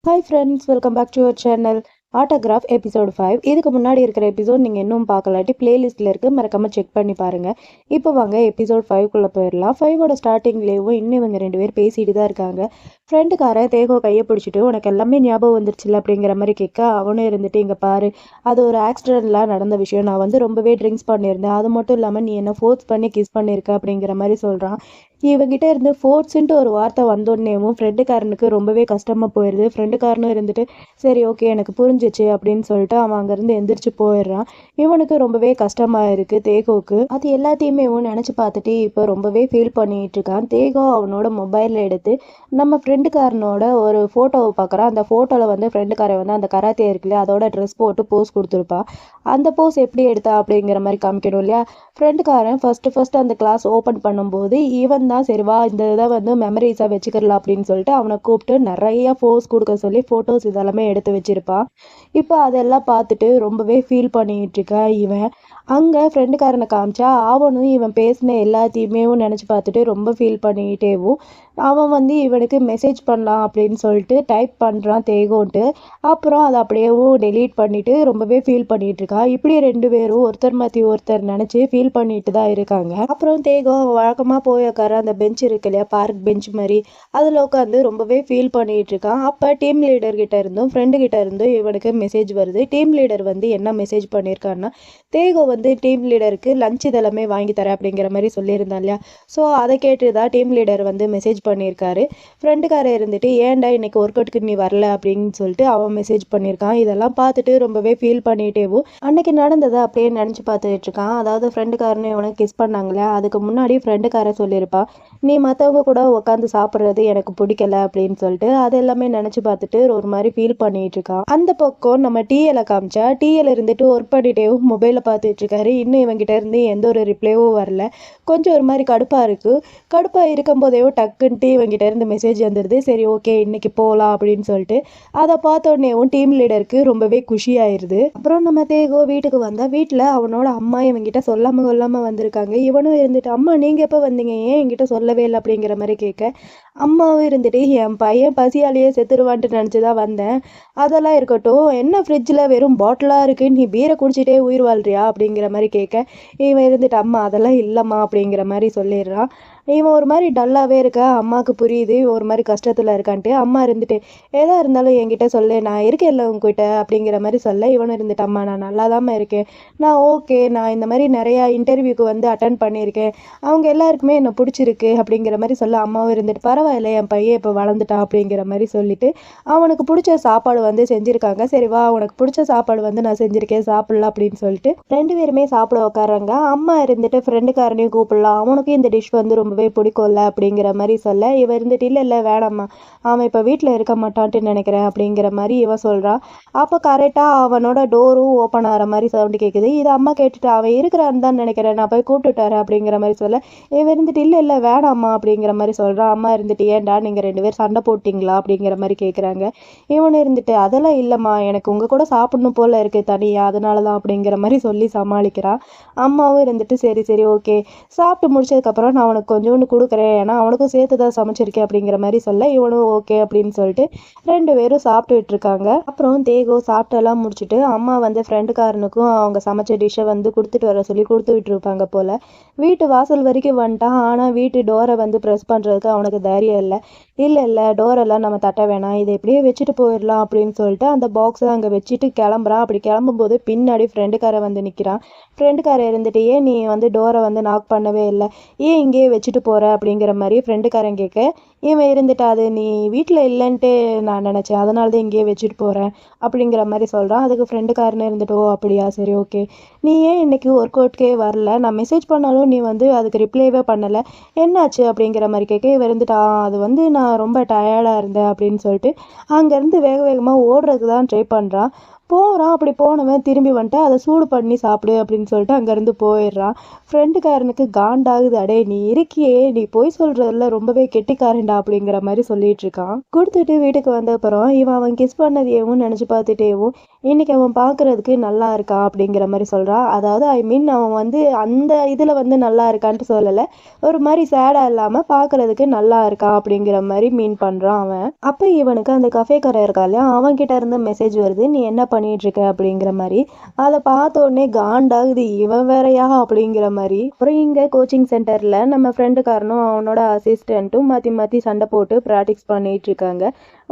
Hi friends, welcome back to your channel. Autograph episode 5. இதுக்கு முன்னாடி இருக்கிற எபிசோட் நீங்கள் இன்னும் பார்க்கலாட்டி பிளேலிஸ்ட்டில் இருக்குது, மறக்காமல் செக் பண்ணி பாருங்கள். இப்போ வாங்க எபிசோட் 5குள்ளே போயிடலாம். 5ஓட ஸ்டார்டிங்லேயும் இன்னும் இவங்க 2 பேர் பேசிட்டு தான் இருக்காங்க. ஃப்ரெண்டுக்காரன் தேகோ கையை பிடிச்சிட்டு உனக்கு எல்லாமே ஞாபகம் வந்துருச்சுல அப்படிங்கிற மாதிரி கேட்க, அவனும் இருந்துட்டு இங்கே பாரு, அது ஒரு ஆக்சிடென்ட்லாம் நடந்த விஷயம். நான் வந்து ரொம்பவே ட்ரிங்க்ஸ் பண்ணியிருந்தேன். அது மட்டும் இல்லாமல் நீ என்ன ஃபோர்ஸ் பண்ணி கிஸ் பண்ணியிருக்க அப்படிங்கிற மாதிரி சொல்கிறான். இவங்கிட்ட இருந்து ஃபோர்ட்ஸுன்ட்டு ஒரு வார்த்தை வந்தோடனேவும் ஃப்ரெண்டுக்காரனுக்கு ரொம்பவே கஷ்டமாக போயிடுது. ஃப்ரெண்டுக்காரனும் இருந்துட்டு சரி ஓகே எனக்கு புரிஞ்சிச்சு அப்படின்னு சொல்லிட்டு அவன் அங்கேருந்து எந்திரிச்சு போயிடுறான். இவனுக்கு ரொம்பவே கஷ்டமாக இருக்குது தேகோவுக்கு. அது எல்லாத்தையுமே இவன் நினச்சி பார்த்துட்டு இப்போ ரொம்பவே ஃபீல் பண்ணிகிட்டு இருக்கான். தேகோ அவனோட மொபைலில் எடுத்து நம்ம ஃப்ரெண்டுக்காரனோட ஒரு ஃபோட்டோவை பார்க்குறான். அந்த ஃபோட்டோவில் வந்து ஃப்ரெண்டுக்காரன் வந்து அந்த கராத்தே இருக்குல்லையா, அதோட ட்ரெஸ் போட்டு போஸ் கொடுத்துருப்பான். அந்த போஸ் எப்படி எடுத்தா அப்படிங்கிற மாதிரி காமிக்கணும் இல்லையா. ஃப்ரெண்டுக்காரன் ஃபஸ்ட்டு அந்த கிளாஸ் ஓப்பன் பண்ணும்போது இவன் தான் சரி வா இந்த இதை வந்து மெமரிஸாக வச்சுக்கலாம் அப்படின்னு சொல்லிட்டு அவனை கூப்பிட்டு நிறைய போஸ் கொடுக்க சொல்லி ஃபோட்டோஸ் இதெல்லாமே எடுத்து வச்சிருப்பான். இப்போ அதெல்லாம் பார்த்துட்டு ரொம்பவே ஃபீல் பண்ணிட்டு இருக்கா இவன். அங்கே ஃப்ரெண்டுக்காரனை காமிச்சா அவனும் இவன் பேசின எல்லாத்தையுமே நினச்சி பார்த்துட்டு ரொம்ப ஃபீல் பண்ணிக்கிட்டேவும் அவன் வந்து இவனுக்கு மெசேஜ் பண்ணலாம் அப்படின்னு சொல்லிட்டு டைப் பண்ணுறான் தேகோன்ட்டு. அப்புறம் அதை அப்படியேவும் டெலீட் பண்ணிவிட்டு ரொம்பவே ஃபீல் பண்ணிகிட்டு இருக்கா. இப்படி 2 பேரும் ஒருத்தர் மாற்றி ஒருத்தர் நினச்சி ஃபீல் பண்ணிட்டு தான் இருக்காங்க. அப்புறம் தேகோ வழக்கமாக போய் உட்கார அந்த பெஞ்ச் இருக்கு இல்லையா, பார்க் பெஞ்ச் மாதிரி, அதில் உட்காந்து ரொம்பவே ஃபீல் பண்ணிகிட்டு இருக்கான். அப்போ டீம் லீடர்கிட்ட இருந்தும் ஃப்ரெண்டு கிட்ட இருந்தும் இவனுக்கு மெசேஜ் வருது. டீம் லீடர் வந்து என்ன மெசேஜ் பண்ணியிருக்கான்னா, தேகோ வந்து டீம் லீடருக்கு லஞ்ச் இதெல்லாமே வாங்கி தரேன் அப்படிங்கிற மாதிரி சொல்லியிருந்தான் இல்லையா. ஸோ அதை கேட்டு தான் டீம் லீடர் வந்து மெசேஜ் பண்ணியிருக்காரு. ஃப்ரெண்டுக்காரர் இருந்துட்டு ஏன்டா இன்னைக்கு ஒர்க் அவுட்டுக்கு நீ வரல அப்படின்னு சொல்லிட்டு அவன் மெசேஜ் பண்ணியிருக்கான். இதெல்லாம் பார்த்துட்டு ரொம்பவே ஃபீல் பண்ணிட்டேவும் அன்னைக்கு நடந்ததை அப்படியே நினச்சி பார்த்துட்டு இருக்கான். அதாவது ஃப்ரெண்டுக்காரனு இவனுக்கு கிஸ் பண்ணாங்களே, அதுக்கு முன்னாடி ஃப்ரெண்டுக்காரர் சொல்லியிருப்பான் நீ மற்றவங்க கூட உட்காந்து சாப்பிட்றது எனக்கு பிடிக்கல அப்படின்னு சொல்லிட்டு அது எல்லாமே நினச்சி பார்த்துட்டு ஒரு மாதிரி ஃபீல் பண்ணிட்டு இருக்கான். அந்த பக்கம் நம்ம டிஎல காமிச்சா டிஎல் இருந்துட்டு ஒர்க் பண்ணிட்டேவும் மொபைலில் பார்த்துட்டு இருக்காரு. இன்னும் இவங்கிட்ட இருந்து எந்த ஒரு ரிப்ளைவும் வரல. கொஞ்சம் ஒரு மாதிரி கடுப்பாக இருக்குது. கடுப்பாக இருக்கும்போதேவும் டக்குன்ட்டு இவங்கிட்ட இருந்து மெசேஜ் வந்துடுது. சரி ஓகே இன்னைக்கு போகலாம் அப்படின்னு சொல்லிட்டு அதை பார்த்தோடனேவும் டீம் லீடருக்கு ரொம்பவே குஷி ஆயிடுது. அப்புறம் நம்ம தேகோ வீட்டுக்கு வந்தால் வீட்டில் அவனோட அம்மா இவங்கிட்ட சொல்லாமல் வந்திருக்காங்க. இவனும் இருந்துட்டு அம்மா நீங்கள் எப்போ வந்தீங்க, ஏன் என்கிட்ட சொல்லவே இல்லை அப்படிங்கிற மாதிரி கேட்க, அம்மாவும் இருந்துட்டு என் பையன் பசியாலேயே செத்துருவான்ட்டு நினச்சி தான் வந்தேன். அதெல்லாம் இருக்கட்டும், என்ன ஃப்ரிட்ஜில் வெறும் பாட்டிலாக இருக்குது, நீ பீரை குடிச்சிட்டே உயிர் வாழ்றியா அப்படிங்கிற மாதிரி கேட்க, இவன் இருந்துட்டு அம்மா அதெல்லாம் இல்லைம்மா அப்படிங்கிற மாதிரி சொல்லிடுறான். இவன் ஒரு மாதிரி டல்லாகவே இருக்க அம்மாவுக்கு புரியுது ஒரு மாதிரி கஷ்டத்தில் இருக்கான்ட்டு. அம்மா இருந்துட்டு எதாக இருந்தாலும் என்கிட்ட சொல்லு, நான் இருக்கேன்ல உங்ககிட்ட அப்படிங்கிற மாதிரி சொல்ல, இவனும் இருந்துட்டு அம்மா நான் நல்லா தான் இருக்கேன், நான் ஓகே, நான் இந்த மாதிரி நிறையா இன்டர்வியூக்கு வந்து அட்டன் பண்ணியிருக்கேன், அவங்க எல்லாருக்குமே என்னை பிடிச்சிருக்கு அப்படிங்கிற மாதிரி சொல்ல, அம்மாவும் இருந்துட்டு பரவாயில்ல என் பையன் இப்போ வளர்ந்துட்டான் அப்படிங்கிற மாதிரி சொல்லிட்டு அவனுக்கு பிடிச்ச சாப்பாடு வந்து செஞ்சுருக்காங்க. சரி வா உனக்கு பிடிச்ச சாப்பாடு வந்து நான் செஞ்சுருக்கேன் சாப்பிட்லாம் அப்படின்னு சொல்லிட்டு 2 பேருமே சாப்பிட உட்காராங்க. அம்மா இருந்துட்டு ஃப்ரெண்டுக்காரனையும் கூப்பிடலாம், அவனுக்கும் இந்த டிஷ் வந்து ரொம்பவே பிடிக்கும்ல அப்படிங்கிற மாதிரி சொல்ல, இவ இருந்துட்டு இல்லை வேணாம்மா அவன் இப்போ வீட்டில் இருக்க மாட்டான்ட்டு நினைக்கிறேன் அப்படிங்கிற மாதிரி இவன் சொல்கிறான். அப்போ கரெக்டாக அவனோட டோரும் ஓப்பன் ஆகிற மாதிரி சவுண்டு கேட்குது. இது அம்மா கேட்டுட்டு அவன் இருக்கிறான்னு தான் நினைக்கிறேன், நான் போய் கூப்பிட்டுட்டாரு அப்படிங்கிற மாதிரி சொல்ல, இவன் இருந்துட்டு இல்லை வேணாம்மா அப்படிங்கிற மாதிரி சொல்கிறான். அம்மா இருந்துட்டு ஏன்டா நீங்கள் 2 பேர் சண்டை போட்டிங்களா அப்படிங்கிற மாதிரி கேட்குறாங்க. இவனு இருந்துட்டு அதெல்லாம் இல்லைம்மா எனக்கு உங்கள் கூட சாப்பிடணும் போல் இருக்குது தனியாக, அதனால தான் அப்படிங்கிற மாதிரி சொல்லி சமாளிக்கிறான். அம்மாவும் இருந்துட்டு சரி ஓகே சாப்பிட்டு முடிச்சதுக்கப்புறம் நான் அவனுக்கு கொஞ்சோண்டு கொடுக்குறேன், ஏன்னா அவனுக்கும் சேர்த்து தான் சமைச்சிருக்கேன் அப்படிங்கிற மாதிரி சொல்ல, இவனும் ஓகே அப்படின்னு சொல்லிட்டு 2 பேரும் சாப்பிட்டுட்டு இருக்காங்க. அப்புறம் தேகோ சாப்பிட்டெல்லாம் முடிச்சுட்டு அம்மா வந்து ஃப்ரெண்டுக்காரனுக்கும் அவங்க சமைச்ச டிஷ்ஷை வந்து கொடுத்துட்டு வர சொல்லி கொடுத்து விட்டுருப்பாங்க போல். வீட்டு வாசல் வரைக்கும் வந்துட்டான். ஆனால் வீட்டு டோரை வந்து ப்ரெஸ் பண்ணுறதுக்கு அவனுக்கு தைரியம் இல்லை டோரெல்லாம் நம்ம தட்ட வேணாம், இதை எப்படியே வச்சுட்டு போயிடலாம் அப்படின்னு சொல்லிட்டு அந்த பாக்ஸை அங்கே வச்சுட்டு கிளம்புறான். அப்படி கிளம்பும்போது பின்னாடி ஃப்ரெண்டுக்காரன் வந்து நிற்கிறான். ஃப்ரெண்டுக்காரன் இருந்துட்டு ஏன் நீ வந்து டோரை வந்து நாக் பண்ணவே இல்லை, ஏன் இங்கேயே வச்சுட்டு போகிற அப்படிங்கிற மாதிரி ஃப்ரெண்டுக்காரன் கேட்க, இவன் இருந்துட்டு அது நீ வீட்டில் இல்லைன்ட்டு நான் நினச்சேன், அதனால தான் இங்கேயே வச்சுட்டு போகிறேன் அப்படிங்கிற மாதிரி சொல்கிறான். அதுக்கு ஃப்ரெண்டுக்காரனே இருந்துட்டு ஓ அப்படியா சரி ஓகே, நீ ஏன் இன்னைக்கு ஒர்க் அவுட்கே வரல, நான் மெசேஜ் பண்ணாலும் நீ வந்து அதுக்கு ரிப்ளைவே பண்ணலை, என்னாச்சு அப்படிங்கிற மாதிரி கேட்க, இவன் இருந்துட்டா அது வந்து நான் ரொம்ப டயர்டாக இருந்தேன் அப்படின்னு சொல்லிட்டு அங்கேருந்து வேகமாக ஓடுறதுக்கு தான் ட்ரை பண்ணுறான். போகிறான். அப்படி போனவன் திரும்பி வந்துட்டு அதை சூடு பண்ணி சாப்பிடு அப்படின்னு சொல்லிட்டு அங்கேருந்து போயிடுறான். ஃப்ரெண்டுக்காரனுக்கு காண்டாகுது, அடே நீ இருக்கியே, நீ போய் சொல்கிறதுல ரொம்பவே கெட்டிக்காரன்டா அப்படிங்கிற மாதிரி சொல்லிட்டு இருக்கான். கொடுத்துட்டு வீட்டுக்கு வந்த அப்புறம் இவன் அவன் கிஸ் பண்ணதையவும் நினச்சி பார்த்துட்டேவும் இன்னைக்கு அவன் பார்க்குறதுக்கு நல்லா இருக்கான் அப்படிங்கிற மாதிரி சொல்கிறான். அதாவது ஐ மீன் அவன் வந்து அந்த இதில் வந்து நல்லா இருக்கான்ட்டு சொல்லலை, ஒரு மாதிரி சேடாக இல்லாமல் பார்க்குறதுக்கு நல்லா இருக்கான் அப்படிங்கிற மாதிரி மீன் பண்ணுறான் அவன். அப்போ இவனுக்கு அந்த கஃபேக்காரன் இருக்கா இல்லையா, அவன்கிட்ட இருந்து மெசேஜ் வருது, நீ என்ன பண்ணிட்டு இருக்க அப்படிங்கிற மாதிரி. அதை பார்த்த உடனே காண்டாகுது, இவன் வேறையா அப்படிங்கிற மாதிரி. அப்புறம் இங்கே கோச்சிங் சென்டரில் நம்ம ஃப்ரெண்டுக்காரனும் அவனோட அசிஸ்டண்ட்டும் மாற்றி மாற்றி சண்டை போட்டு ப்ராக்டிஸ் பண்ணிட்டு இருக்காங்க.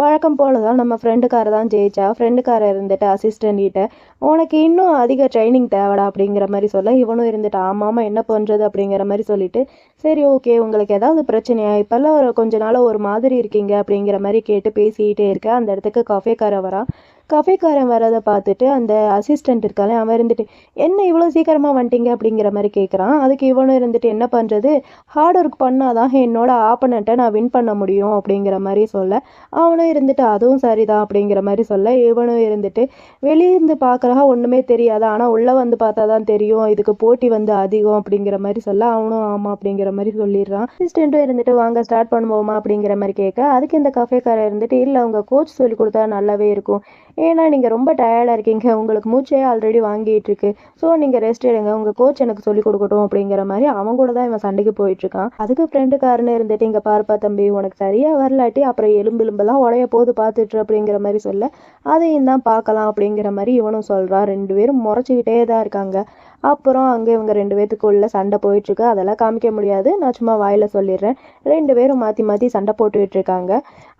வழக்கம் போல தான் நம்ம ஃப்ரெண்டுக்கார தான் ஜெயிச்சா. ஃப்ரெண்டுக்கார இருந்துட்டு அசிஸ்டன்ட் கிட்ட உனக்கு இன்னும் அதிக ட்ரைனிங் தேவைடா அப்படிங்கிற மாதிரி சொல்ல, இவனும் இருந்துட்டு ஆமாம் என்ன பண்ணுறது அப்படிங்கிற மாதிரி சொல்லிட்டு, சரி ஓகே உங்களுக்கு ஏதாவது பிரச்சனையா, இப்போல்லாம் ஒரு கொஞ்ச நாளாக ஒரு மாதிரி இருக்கீங்க அப்படிங்கிற மாதிரி கேட்டு பேசிக்கிட்டே இருக்க அந்த இடத்துக்கு கஃபேக்காரன் வரான். கஃபேக்காரன் வரதை பார்த்துட்டு அந்த அசிஸ்டண்ட் இருக்காலே அவன் இருந்துட்டு என்ன இவ்வளோ சீக்கிரமாக வந்துட்டீங்க அப்படிங்கிற மாதிரி கேட்குறான். அதுக்கு இவனும் இருந்துட்டு என்ன பண்ணுறது, ஹார்ட் ஒர்க் பண்ணாதான் என்னோட ஆப்பனண்ட்டை நான் வின் பண்ண முடியும் அப்படிங்கிற மாதிரி சொல்ல, அவனும் இருந்துட்டு அதுவும் சரிதான் அப்படிங்கிற மாதிரி சொல்ல, இவனும் இருந்துட்டு வெளியிருந்து பார்க்குறா ஒன்றுமே தெரியாது, ஆனால் உள்ளே வந்து பார்த்தா தான் தெரியும் இதுக்கு போட்டி வந்து அதிகம் அப்படிங்கிற மாதிரி சொல்ல, அவனும் ஆமாம் அப்படிங்கிற மாதிரி சொல்லிடுறான். அசிஸ்டண்ட்டும் இருந்துட்டு வாங்க ஸ்டார்ட் பண்ணுவோமா அப்படிங்கிற மாதிரி கேட்க, அதுக்கு இந்த கஃபேக்காரர் இருந்துட்டு இல்லை உங்கள் கோச் சொல்லி கொடுத்தா நல்லாவே இருக்கும், ஏன்னா நீங்கள் ரொம்ப டயர்டாக இருக்கீங்க, உங்களுக்கு மூச்சே ஆல்ரெடி வாங்கிட்டு இருக்கு, ஸோ நீங்கள் ரெஸ்ட் எடுங்க, உங்கள் கோச் எனக்கு சொல்லி கொடுக்கட்டும் அப்படிங்கிற மாதிரி அவன் கூட தான் இவன் சண்டைக்கு போயிட்டுருக்கான். அதுக்கு ஃப்ரெண்டுக்காரன்னு இருந்துட்டு இங்கே பார்ப்பா தம்பி உனக்கு சரியாக வரலாட்டி அப்புறம் எலும்பெலும்பெல்லாம் உடைய போது பார்த்துட்டு அப்படிங்கிற மாதிரி சொல்ல, அதையும் தான் பார்க்கலாம் அப்படிங்கிற மாதிரி இவனும் சொல்கிறான். ரெண்டு பேரும் முறைச்சிக்கிட்டே தான் இருக்காங்க. அப்புறம் அங்கே இவங்க ரெண்டு பேத்துக்குள்ள சண்டை போயிட்டுருக்கு, அதெல்லாம் காமிக்க முடியாது, நான் சும்மா வாயில் சொல்லிடுறேன். ரெண்டு பேரும் மாற்றி மாற்றி சண்டை போட்டுக்கிட்டு இருக்காங்க.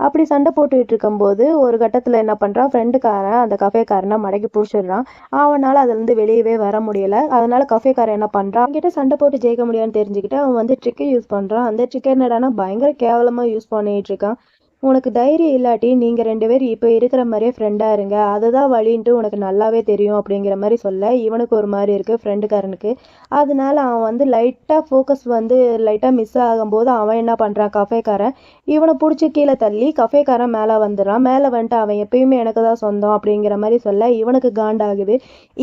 அப்படி சண்டை போட்டுக்கிட்டு இருக்கும்போது ஒரு கட்டத்தில் என்ன பண்ணுறான், ஃப்ரெண்டுக்காரன் அந்த கஃபேக்காரனை மடக்கி பிடிச்சிடுறான். அவனால் அதுலேருந்து வெளியவே வர முடியலை. அதனால கஃபேக்காரன் என்ன பண்ணுறான், அவன்கிட்ட சண்டை போட்டு ஜெயிக்க முடியாதுன்னு தெரிஞ்சுக்கிட்டு அவன் வந்து ட்ரிக்கை யூஸ் பண்ணுறான். அந்த ட்ரிக்கை என்னடானா பயங்கர கேவலமாக யூஸ் பண்ணிகிட்டு இருக்கான். உனக்கு தைரியம் இல்லாட்டி நீங்கள் ரெண்டு பேர் இப்போ இருக்கிற மாதிரியே ஃப்ரெண்டாக இருங்க, அதுதான் வழின்ட்டு உனக்கு நல்லாவே தெரியும் அப்படிங்கிற மாதிரி சொல்ல, இவனுக்கு ஒரு மாதிரி இருக்குது ஃப்ரெண்டுக்காரனுக்கு. அதனால அவன் வந்து லைட்டாக ஃபோக்கஸ் வந்து லைட்டாக மிஸ் ஆகும்போது அவன் என்ன பண்ணுறான், கஃபேக்காரன் இவனை பிடிச்சி கீழே தள்ளி கஃபேக்காரன் மேலே வந்துடுறான். மேலே வந்துட்டு அவன் எப்பயுமே எனக்கு தான் சொந்தம் அப்படிங்கிற மாதிரி சொல்ல, இவனுக்கு காண்டாகுது.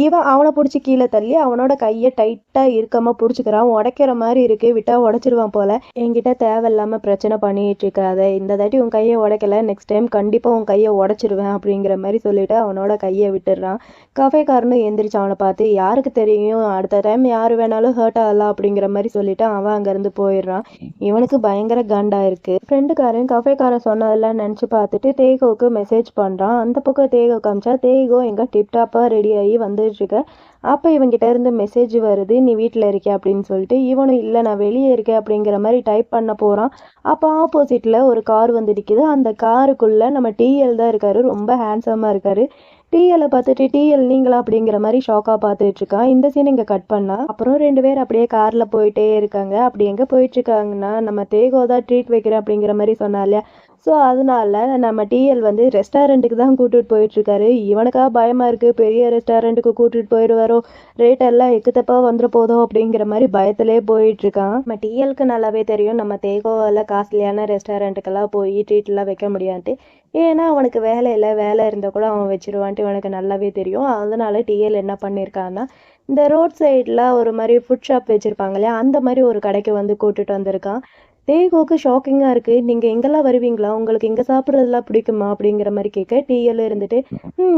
இவன் அவனை பிடிச்சி கீழே தள்ளி அவனோட கையை டைட்டாக இறுக்கமாக பிடிச்சிக்கிறான். உடைக்கிற மாதிரி இருக்குது, விட்டால் உடச்சிருவான் போல். என்கிட்ட தேவையில்லாமல் பிரச்சனை பண்ணிகிட்டு இருக்காத, இந்த தாட்டி உன் கையை உடைக்கல, நெக்ஸ்ட் டைம் கண்டிப்பாக உன் கையை உடச்சிருவேன் அப்படிங்கிற மாதிரி சொல்லிட்டு அவனோட கையை விட்டுடுறான். கஃபேக்காரனும் எந்திரிச்சு அவனை பார்த்து யாருக்கு தெரியும் அடுத்த டைம் யார் வேணாலும் ஹர்ட் ஆகலாம் அப்படிங்கிற மாதிரி சொல்லிட்டு அவன் அங்கேருந்து போயிடுறான். இவனுக்கு பயங்கர காண்டா இருக்கு. ஃப்ரெண்டுக்காரன் கஃபேக்காரன் சொன்னதெல்லாம் நினச்சி பார்த்துட்டு தேகோவுக்கு மெசேஜ் பண்ணுறான். அந்த பக்கம் தேகோ காமிச்சா தேகோ எங்கே டிப்டாப்பாக ரெடி ஆகி வந்துட்டு இருக்க. அப்போ இவங்கிட்ட இருந்து மெசேஜ் வருது, நீ வீட்டில் இருக்கியா அப்படின்னு சொல்லிட்டு. இவனும் இல்லை நான் வெளியே இருக்கேன் அப்படிங்கிற மாதிரி டைப் பண்ண போகிறான். அப்போ ஆப்போசிட்டில் ஒரு கார் வந்து நிற்கிது. அந்த காருக்குள்ளே நம்ம டிஎல் தான் இருக்காரு, ரொம்ப ஹேண்ட்ஸமாக இருக்காரு. டிஎல்லை பார்த்துட்டு டிஎல் நீங்களா அப்படிங்கிற மாதிரி ஷாக்காக பார்த்துட்டு இருக்கான். இந்த சீன் இங்கே கட் பண்ணா. அப்புறம் ரெண்டு பேர் அப்படியே காரில் போயிட்டே இருக்காங்க. அப்படி எங்கே போயிட்டு இருக்காங்கன்னா நம்ம தேகோ தான் ட்ரீட் வைக்கிறேன் அப்படிங்கிற மாதிரி சொன்னா இல்லையா, ஸோ அதனால நம்ம டிஎல் வந்து ரெஸ்டாரண்ட்டுக்கு தான் கூட்டிகிட்டு போயிட்டுருக்காரு. இவனுக்காக பயமாக இருக்குது, பெரிய ரெஸ்டாரண்ட்டுக்கு கூட்டிகிட்டு போயிடுவாரோ, ரேட் எல்லாம் எக்குத்தப்பாக வந்துட போதோ அப்படிங்கிற மாதிரி பயத்திலே போயிட்டுருக்கான். நம்ம டிஎலுக்கு நல்லாவே தெரியும் நம்ம தேகோவில் காஸ்ட்லியான ரெஸ்டாரண்ட்டுக்கெல்லாம் போய் ட்ரீட்லாம் வைக்க முடியாதுன்ட்டு. ஏன்னா அவனுக்கு வேலை இல்லை, வேலை இருந்தால் கூட அவன் வச்சிருவான்ட்டு இவனுக்கு நல்லாவே தெரியும். அதனால டிஎல் என்ன பண்ணியிருக்கான்னா இந்த ரோட் சைடில் ஒரு மாதிரி ஃபுட் ஷாப் வச்சுருப்பாங்க இல்லையா, அந்த மாதிரி ஒரு கடைக்கு வந்து கூட்டிகிட்டு வந்திருக்கான். தேகோவுக்கு ஷாக்கிங்காக இருக்குது, நீங்கள் எங்கெல்லாம் வருவீங்களா, உங்களுக்கு இங்கே சாப்பிட்றதுலாம் பிடிக்குமா அப்படிங்கிற மாதிரி கேட்க, டிஎல் இருந்துட்டு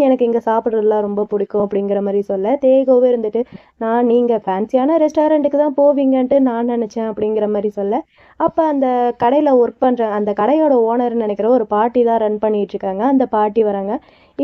எனக்கு இங்கே சாப்பிட்றதுலாம் ரொம்ப பிடிக்கும் அப்படிங்கிற மாதிரி சொல்ல, தேகோவே இருந்துட்டு நீங்கள் ஃபேன்சியான ரெஸ்டாரண்ட்டுக்கு தான் போவீங்கன்ட்டு நான் நினச்சேன் அப்படிங்கிற மாதிரி சொல்ல, அப்போ அந்த கடையில் ஒர்க் பண்ணுறேன் அந்த கடையோட ஓனர்னு நினைக்கிற ஒரு பாட்டி தான் ரன் பண்ணிகிட்டு இருக்காங்க. அந்த பாட்டி வராங்க.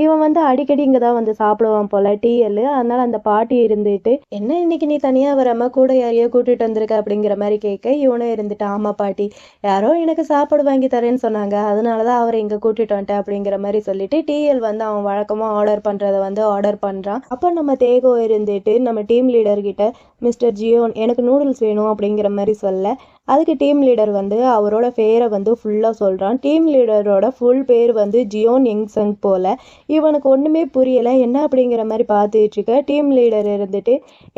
இவன் வந்து அடிக்கடி இங்கே தான் வந்து சாப்பிடுவான் போல் டிஎல். அதனால் அந்த பாட்டி இருந்துட்டு என்ன இன்னைக்கு நீ தனியாக வராமல் கூட யாரையோ கூட்டிகிட்டு வந்திருக்க அப்படிங்கிற மாதிரி கேட்க, இவனும் இருந்துட்டு ஆமாம் பாட்டி, யாரோ எனக்கு சாப்பாடு வாங்கி தரேன்னு சொன்னாங்க, அதனால தான் அவரை இங்கே கூட்டிகிட்டு வந்துட்டேன் அப்படிங்கிற மாதிரி சொல்லிட்டு டிஎல் வந்து அவன் வழக்கமாக ஆர்டர் பண்ணுறதை வந்து ஆர்டர் பண்ணுறான். அப்போ நம்ம தேகோ இருந்துட்டு நம்ம டீம் லீடர்கிட்ட மிஸ்டர் ஜியோன் எனக்கு நூடுல்ஸ் வேணும் அப்படிங்கிற மாதிரி சொல்ல, அதுக்கு டீம் லீடர் வந்து அவரோட பேரை வந்து ஃபுல்லாக சொல்கிறான். டீம் லீடரோட ஃபுல் பேர் வந்து ஜியோன் யங்சங் போல். இவனுக்கு ஒன்றுமே புரியலை, என்ன அப்படிங்கிற மாதிரி பார்த்துட்டு இருக்க. டீம் லீடர் இருந்துட்டு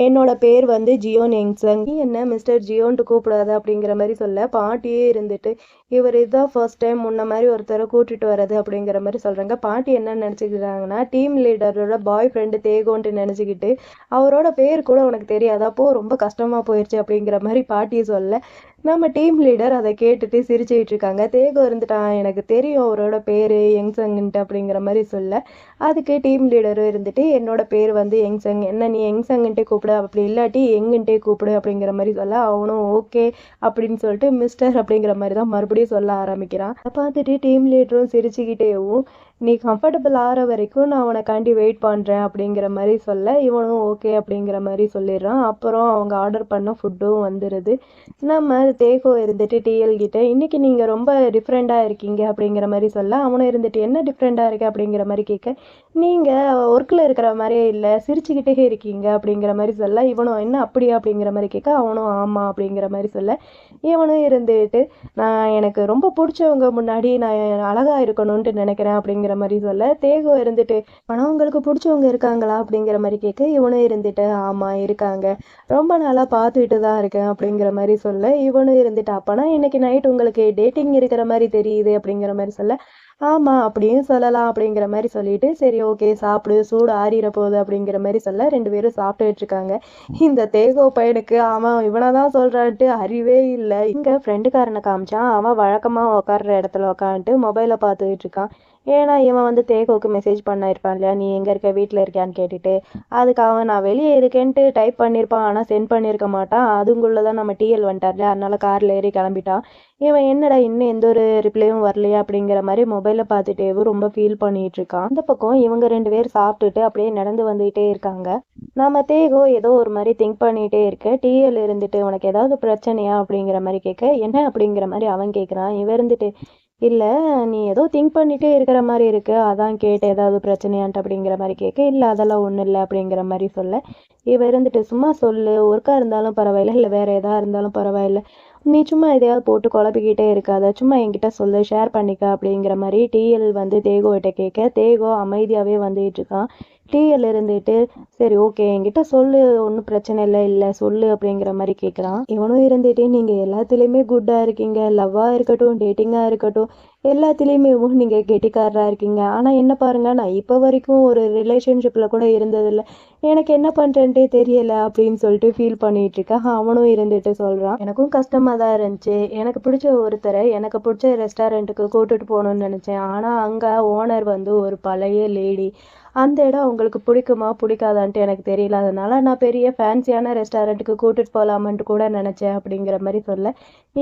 என்னோட பேர் வந்து ஜியோன் யங்சங், நீ என்ன மிஸ்டர் ஜியோன்ட்டு கூப்பிடாத அப்படிங்கிற மாதிரி சொல்ல, பாட்டியே இருந்துட்டு இவர் இதுதான் ஃபர்ஸ்ட் டைம் முன்ன மாதிரி ஒருத்தரை கூட்டிட்டு வர்றது அப்படிங்கிற மாதிரி சொல்றாங்க. பாட்டி என்ன நினச்சிக்கிறாங்கன்னா, டீம் லீடரோட பாய் ஃப்ரெண்டு தேகோன்ட்டு நினச்சிக்கிட்டு, அவரோட பேர் கூட உனக்கு தெரியாது, அப்போ ரொம்ப கஷ்டமா போயிடுச்சு அப்படிங்கிற மாதிரி பாட்டியை சொல்ல, நம்ம டீம் லீடர் அதை கேட்டுட்டு சிரிச்சுக்கிட்டு இருக்காங்க. தேகோ இருந்துட்டான், எனக்கு தெரியும் அவரோட பேர் யங்சங்ன்ட்டு அப்படிங்கிற மாதிரி சொல்ல, அதுக்கு டீம் லீடரும் இருந்துட்டு என்னோட பேர் வந்து யங்சங், என்ன நீ யங்சங்ன்ட்டே கூப்பிடு, அப்படி இல்லாட்டி எங்குன்ட்டே கூப்பிடு அப்படிங்கிற மாதிரி சொல்ல, அவனும் ஓகே அப்படின்னு சொல்லிட்டு மிஸ்டர் அப்படிங்கிற மாதிரி தான் மறுபடியும் சொல்ல ஆரம்பிக்கிறான். அதை பார்த்துட்டு டீம் லீடரும் சிரிச்சுக்கிட்டேவும், நீ கம்ஃபர்டபுள் ஆகிற வரைக்கும் நான் அவனைக்காண்டி வெயிட் பண்ணுறேன் அப்படிங்கிற மாதிரி சொல்ல, இவனும் ஓகே அப்படிங்கிற மாதிரி சொல்லிடுறான். அப்புறம் அவங்க ஆர்டர் பண்ண ஃபுட்டும் வந்துடுது. நம்ம தேகோ இருந்துட்டு டிஎல் கிட்ட இன்னைக்கு நீங்கள் ரொம்ப டிஃப்ரெண்ட்டாக இருக்கீங்க அப்படிங்கிற மாதிரி சொல்ல, அவனும் இருந்துட்டு என்ன டிஃப்ரெண்ட்டாக இருக்கு அப்படிங்கிற மாதிரி கேட்க, நீங்கள் ஒர்க்கில் இருக்கிற மாதிரியே இல்லை, சிரிச்சுக்கிட்டே இருக்கீங்க அப்படிங்கிற மாதிரி சொல்ல, இவனும் என்ன அப்படியா அப்படிங்கிற மாதிரி கேட்க, அவனும் ஆமாம் அப்படிங்கிற மாதிரி சொல்ல, இவனும் இருந்துட்டு நான் எனக்கு ரொம்ப பிடிச்சவங்க முன்னாடி நான் அழகாக இருக்கணும்ன்ட்டு நினைக்கிறேன் அப்படிங்கிற மாதிரி சொல்ல, தேகோ இருந்துட்டு ஆனால் உங்களுக்கு பிடிச்சவங்க இருக்காங்களா அப்படிங்கிற மாதிரி கேட்க, இவனும் இருந்துட்டு ஆமாம் இருக்காங்க, ரொம்ப நாளாக பார்த்துக்கிட்டு தான் இருக்கேன் அப்படிங்கிற மாதிரி சொல்ல, இவனும் இருந்துட்டு அப்போனா இன்னைக்கு நைட் உங்களுக்கு டேட்டிங் இருக்கிற மாதிரி தெரியுது அப்படிங்கிற மாதிரி சொல்ல, ஆமாம் அப்படின்னு சொல்லலாம் அப்படிங்கிற மாதிரி சொல்லிட்டு, சரி ஓகே சாப்பிடு, சூடு ஆறிற போகுது அப்படிங்கிற மாதிரி சொல்ல, 2 பேரும் சாப்பிட்டுட்டு இருக்காங்க. இந்த தேகோ பையனுக்கு அவன் இவனை தான் சொல்கிறான்ட்டு அறிவே இல்லை. இங்கே ஃப்ரெண்டுக்காரனை காமிச்சான், அவன் வழக்கமாக உட்கார்ற இடத்துல உட்காந்துட்டு மொபைலை பார்த்துக்கிட்டு இருக்கான். ஏன்னா இவன் வந்து தேகோவுக்கு மெசேஜ் பண்ணியிருப்பான் இல்லையா, நீ எங்கே இருக்க வீட்டில் இருக்கியான்னு கேட்டுட்டு, அதுக்கு அவன் நான் வெளியே இருக்கேன்ட்டு டைப் பண்ணியிருப்பான், ஆனால் சென்ட் பண்ணியிருக்க மாட்டான். அதுக்குள்ளே தான் நம்ம டிஎல் வந்துட்டார் இல்லையா, அதனால காரில் ஏறி கிளம்பிட்டான். இவன் என்னடா இன்னும் எந்த ஒரு ரிப்ளையும் வரலையா அப்படிங்கிற மாதிரி மொபைலை பார்த்துட்டேவும் ரொம்ப ஃபீல் பண்ணிட்டு இருக்கான். அந்த பக்கம் இவங்க 2 பேர் சாப்பிட்டுட்டு அப்படியே நடந்து வந்துகிட்டே இருக்காங்க. நம்ம தேகோ ஏதோ ஒரு மாதிரி திங்க் பண்ணிகிட்டே இருக்க, டிஎல் இருந்துட்டு உனக்கு ஏதாவது பிரச்சனையா அப்படிங்கிற மாதிரி கேட்க, என்ன அப்படிங்கிற மாதிரி அவன் கேட்குறான். இவன் இருந்துட்டு இல்லை நீ ஏதோ திங்க் பண்ணிகிட்டே இருக்கிற மாதிரி இருக்கு, அதான் கேட்டேன் ஏதாவது பிரச்சனையான்ட்டு அப்படிங்கிற மாதிரி கேட்க, இல்லை அதெல்லாம் ஒன்றும் இல்லை அப்படிங்கிற மாதிரி சொல்ல, இவ இருந்துட்டு சும்மா சொல்லு, ஒர்க்காக இருந்தாலும் பரவாயில்ல, இல்லை வேறு எதாக இருந்தாலும் பரவாயில்ல, நீ சும்மா எதையாவது போட்டு குழப்பிக்கிட்டே இருக்காத, சும்மா என்கிட்ட சொல்லு, ஷேர் பண்ணிக்க அப்படிங்கிற மாதிரி டிஎல் வந்து தேகோகிட்ட கேட்க, தேகோ அமைதியாகவே வந்துகிட்டு இருக்கான். டிஎல் இருந்துட்டு சரி ஓகே என்கிட்ட சொல்லு, ஒன்றும் பிரச்சனை இல்லை, இல்லை சொல்லு அப்படிங்கிற மாதிரி கேட்குறான். இவனும் இருந்துட்டு நீங்கள் எல்லாத்துலேயுமே குட்டாக இருக்கீங்க, லவ்வாக இருக்கட்டும் டேட்டிங்காக இருக்கட்டும் எல்லாத்துலேயுமே நீங்கள் கெட்டிக்காரராக இருக்கீங்க, ஆனால் என்ன பாருங்கள் நான் இப்போ வரைக்கும் ஒரு ரிலேஷன்ஷிப்பில் கூட இருந்ததில்லை, எனக்கு என்ன பண்ணுறேன்ட்டே தெரியலை அப்படின்னு சொல்லிட்டு ஃபீல் பண்ணிகிட்டு இருக்கேன். அவனும் இருந்துட்டு சொல்கிறான், எனக்கும் கஷ்டமாக தான் இருந்துச்சு, எனக்கு பிடிச்ச ஒருத்தரை எனக்கு பிடிச்ச ரெஸ்டாரண்ட்டுக்கு கூட்டிகிட்டு போகணுன்னு நினச்சேன், ஆனால் அங்கே ஓனர் வந்து ஒரு பழைய லேடி, அந்த இடம் அவங்களுக்கு பிடிக்குமா பிடிக்காதான்ட்டு எனக்கு தெரியல, அதனால நான் பெரிய ஃபேன்சியான ரெஸ்டாரண்ட்டுக்கு கூட்டிகிட்டு போகலாமான்ட்டு கூட நினச்சேன் அப்படிங்கிற மாதிரி சொல்ல,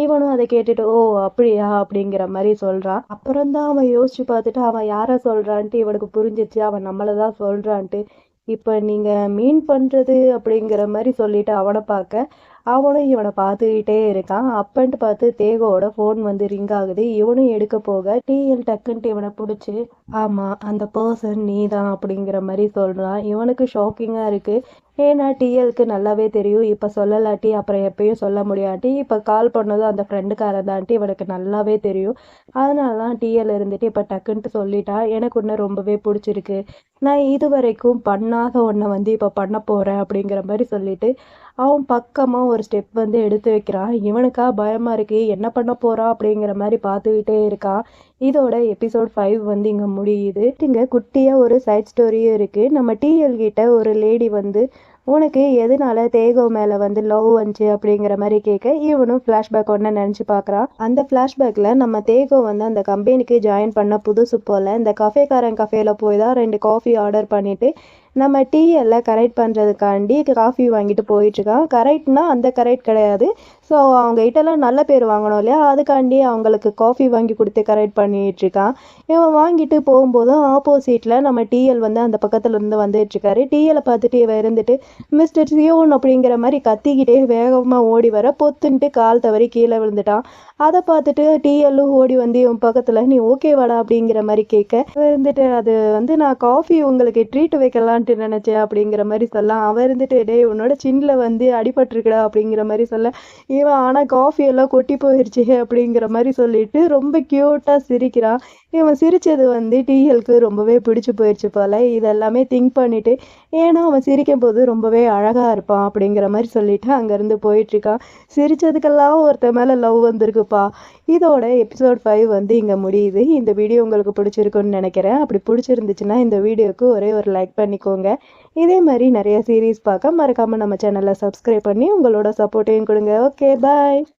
இவனும் அதை கேட்டுட்டு ஓ அப்படியா அப்படிங்கிற மாதிரி சொல்கிறான். அப்புறம் தான் அவன் யோசிச்சு பார்த்துட்டு அவன் யாரை சொல்கிறான்ட்டு இவனுக்கு புரிஞ்சிச்சு, அவன் நம்மளை தான் சொல்கிறான்ட்டு. இப்போ நீங்கள் மீன் பண்ணுறது அப்படிங்கிற மாதிரி சொல்லிட்டு அவனை பார்க்க, அவனும் இவனை பார்த்துக்கிட்டே இருக்கான். அப்பன்ட்டு பார்த்து தேகோவோட ஃபோன் வந்து ரிங் ஆகுது. இவனும் எடுக்க போக டிஎல் டக்குன்ட்டு இவனை பிடிச்சி ஆமாம் அந்த பர்சன் நீ தான் அப்படிங்கிற மாதிரி சொல்கிறான். இவனுக்கு ஷாக்கிங்காக இருக்குது. ஏன்னா டிஎலுக்கு நல்லாவே தெரியும், இப்போ சொல்லலாட்டி அப்புறம் எப்பயும் சொல்ல முடியாட்டி, இப்போ கால் பண்ணதும் அந்த ஃப்ரெண்டுக்காரன் தான்ட்டு இவனுக்கு நல்லாவே தெரியும். அதனால தான் டிஎல் இருந்துட்டு இப்போ டக்குன்ட்டு சொல்லிட்டான், எனக்கு ஒன்று ரொம்பவே பிடிச்சிருக்கு, நான் இது வரைக்கும் பண்ணாத ஒன்றை வந்து இப்போ பண்ண போகிறேன் அப்படிங்கிற மாதிரி சொல்லிட்டு அவன் பக்கமாக ஒரு ஸ்டெப் வந்து எடுத்து வைக்கிறான். இவனுக்கா பயமாக இருக்குது, என்ன பண்ண போகிறான் அப்படிங்கிற மாதிரி பார்த்துக்கிட்டே இருக்கான். இதோட எபிசோட் 5 வந்து இங்கே முடியுது. இங்கே குட்டியாக ஒரு சைட் ஸ்டோரியும் இருக்குது. நம்ம டிஎல் கிட்ட ஒரு லேடி வந்து உனக்கு எதனால தேகோ மேலே வந்து லவ் வந்துச்சு அப்படிங்கிற மாதிரி கேட்க, இவனும் ஃப்ளாஷ்பேக் ஒன்று நினச்சி பார்க்குறான். அந்த ஃப்ளாஷ்பேக்கில் நம்ம தேகோ வந்து அந்த கம்பெனிக்கு ஜாயின் பண்ண புதுசு போல் இந்த கஃபேல போய் தான் 2 காஃபி ஆர்டர் பண்ணிவிட்டு நம்ம டீ எல்லாம் கரெக்ட் பண்ணுறதுக்காண்டி காஃபி வாங்கிட்டு போயிட்டுருக்கான். கரெக்ட்னா அந்த கரெக்ட் கிடையாது, ஸோ அவங்க கிட்டலாம் நல்ல பேர் வாங்கணும் இல்லையா, அதுக்காண்டி அவங்களுக்கு காஃபி வாங்கி கொடுத்து கரெக்ட் பண்ணிகிட்ருக்கான். இவன் வாங்கிட்டு போகும்போதும் ஆப்போசிட்டில் நம்ம டிஎல் வந்து அந்த பக்கத்தில் இருந்து வந்துட்டுருக்காரு. டிஎலை பார்த்துட்டு இவன் இருந்துட்டு மிஸ்டர் சியோன் அப்படிங்கிற மாதிரி கத்திக்கிட்டே வேகமாக ஓடி வர பொத்துன்ட்டு கால் தவறி கீழே விழுந்துட்டான். அதை பார்த்துட்டு டிஎல்லும் ஓடி வந்து இவன் பக்கத்தில் நீ ஓகேவாடா அப்படிங்கிற மாதிரி கேட்க, இருந்துட்டு அது வந்து நான் காஃபி உங்களுக்கு ட்ரீட் வைக்கலான்ட்டு நினச்சேன் அப்படிங்கிற மாதிரி சொல்ல, அவன் இருந்துட்டு டேய் உன்னோட சின்னில் வந்து அடிபட்டிருக்குடா அப்படிங்கிற மாதிரி சொல்ல, இவன் ஆனால் காஃபி எல்லாம் கொட்டி போயிடுச்சு அப்படிங்கிற மாதிரி சொல்லிட்டு ரொம்ப க்யூட்டாக சிரிக்கிறான். இவன் சிரிச்சது வந்து டிஎல்க்கு ரொம்பவே பிடிச்சு போயிடுச்சு போல. இதெல்லாமே திங்க் பண்ணிட்டு, ஏன்னா அவன் சிரிக்கும்போது ரொம்பவே அழகா இருப்பான் அப்படிங்கிற மாரி சொல்லிட்டு அங்கேருந்து போயிட்டுருக்கான். சிரிச்சதுக்கெல்லாம் ஒருத்தன் மேல லவ் வந்திருக்குப்பா. இதோட எபிசோட் 5 வந்து இங்க முடியுது. இந்த வீடியோ உங்களுக்கு பிடிச்சிருக்குன்னு நெனைக்கிறேன். அப்படி பிடிச்சிருந்துச்சுன்னா இந்த வீடியோக்கு ஒரே ஒரு லைக் பண்ணிக்கோங்க. இதே மாரி நெறைய சீரிஸ் பார்க்க மறக்காம நம்ம சேனல சப்ஸ்கிரைப் பண்ணி உங்களோட சப்போர்ட்டையும் குடுங்க. ஓகே, பாய்.